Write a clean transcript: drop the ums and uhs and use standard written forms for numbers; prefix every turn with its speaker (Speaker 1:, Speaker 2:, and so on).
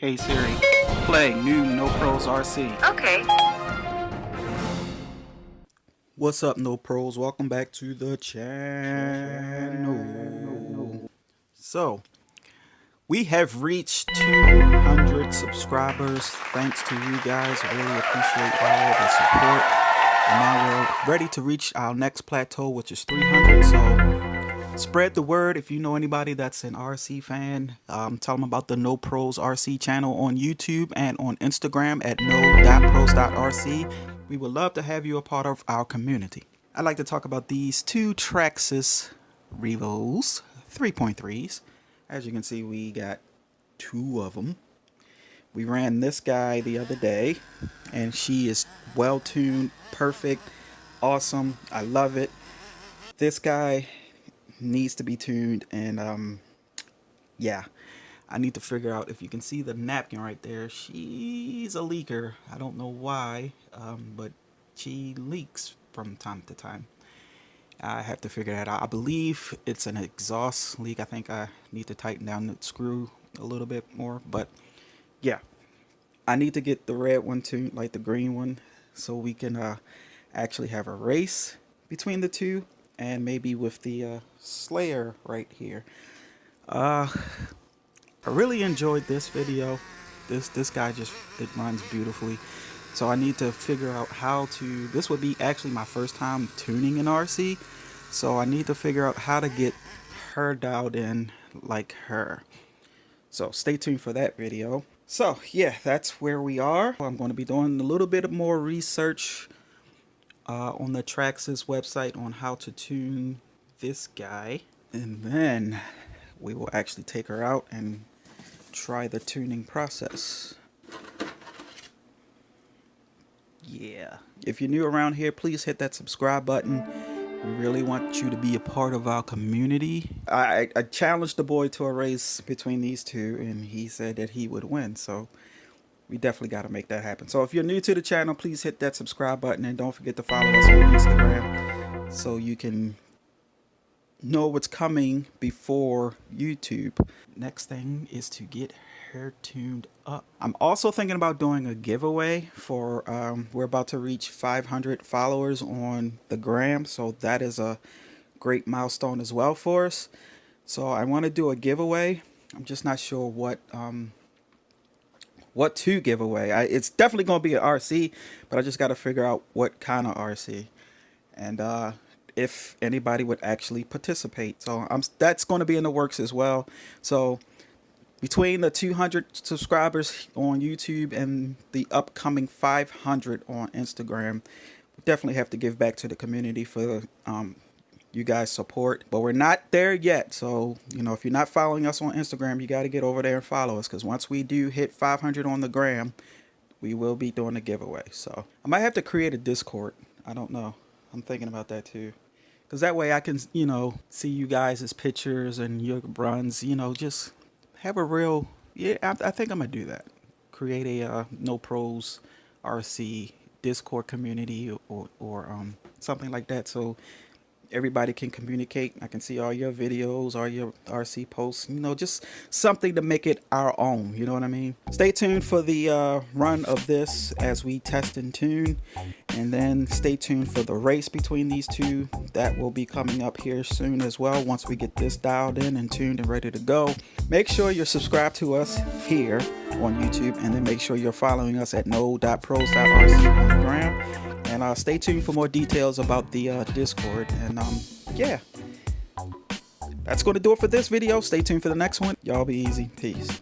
Speaker 1: Hey Siri, play new No Pros RC.
Speaker 2: Okay.
Speaker 1: What's up, No Pros? Welcome back to the channel. So, we have reached 200 subscribers. Thanks to you guys. I really appreciate all the support. And now we're ready to reach our next plateau, which is 300. So, spread the word. If you know anybody that's an RC fan, tell them about the No Pros RC channel on YouTube and on Instagram at no.pros.rc. We would love to have you a part of our community. I'd like to talk about these two Traxxas Revos 3.3s. As you can see, we got two of them. We ran this guy the other day, and she is well tuned, perfect, awesome. I love it. This guy needs to be tuned, and yeah, I need to figure out if you can see the napkin right there. She's a leaker. I don't know why, but she leaks from time to time. I have to figure that out. I believe it's an exhaust leak. I think I need to tighten down the screw a little bit more, but yeah, I need to get the red one tuned like the green one, so we can actually have a race between the two, and maybe with the Slayer right here. I really enjoyed this video. This guy it runs beautifully. So I need to figure out how to, this would be actually my first time tuning an RC. So I need to figure out how to get her dialed in like her. So stay tuned for that video. So yeah, that's where we are. I'm going to be doing a little bit more research on the Traxxas website on how to tune this guy. And then we will actually take her out and try the tuning process. Yeah. If you're new around here, please hit that subscribe button. We really want you to be a part of our community. I challenged the boy to a race between these two, and he said that he would win. So we definitely got to make that happen. So if you're new to the channel, please hit that subscribe button, and don't forget to follow us on Instagram so you can know what's coming before YouTube. Next thing is to get her tuned up. I'm also thinking about doing a giveaway for we're about to reach 500 followers on the gram, so that is a great milestone as well for us. So I want to do a giveaway. I'm just not sure what to give away. It's definitely going to be an RC, but I just got to figure out what kind of RC, and if anybody would actually participate. So that's going to be in the works as well. So between the 200 subscribers on YouTube and the upcoming 500 on Instagram, we definitely have to give back to the community for you guys' support. But we're not there yet. So, you know, if you're not following us on Instagram, you got to get over there and follow us, because once we do hit 500 on the gram, we will be doing a giveaway. So I might have to create a Discord. I don't know. I'm thinking about that too, because that way I can, you know, see you guys' pictures and your runs, you know, just have a real, yeah, I think I'm gonna do that. Create a No Pros RC Discord community or something like that, so everybody can communicate. I can see all your videos, all your RC posts, you know, just something to make it our own, you know what I mean? Stay tuned for the run of this as we test and tune, and then stay tuned for the race between these two. That will be coming up here soon as well, once we get this dialed in and tuned and ready to go. Make sure you're subscribed to us here on YouTube, and then make sure you're following us at no.pros.rc on the gram. And stay tuned for more details about the Discord. And yeah, that's going to do it for this video. Stay tuned for the next one. Y'all be easy. Peace.